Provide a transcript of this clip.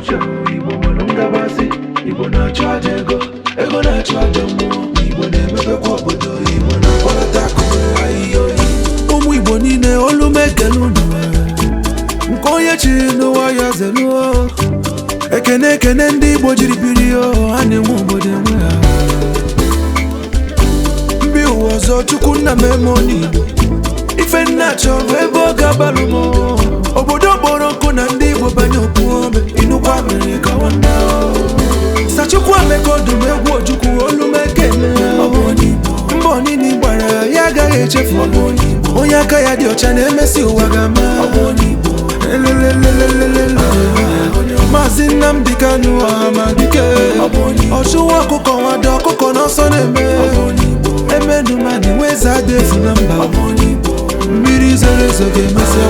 uche Igbo nwere ngabasị Igbo na-achụ aja ego na-achụ aja mmụọ Igbo na-emepekwa obodo Igbo na-akpọlata akụkụ ahịhịa oyi ụmụ Igbo niile olu m ekele unu nke onye chiri n'ụwa ya zeluo ekene ndị Igbo jiri biri ha na-enwe obodo enwe ha mbi ụwa ọzọ Chukwu nna m eme n'Igbo ife nna chọrọ ebe ọ ga-agbalụ m obodo kpọrọ nkụ na ndị Igbo banye okwu ome inukwa mere ka nwanne Sachukwu Emeka ọdụm egwu Ojukwu olu m ekele mbọ niile gbara ya agaghị echefu onye aka ya dị ọcha na-emesi ụwa ga-ama Maazị Nnamdi Kanu Amadike ọchụwa ọkụkọ nwado ọkụkọ n'ọsọ na-eme emenumani weza adị efu na mba mmiri zoro ezo ga-emesi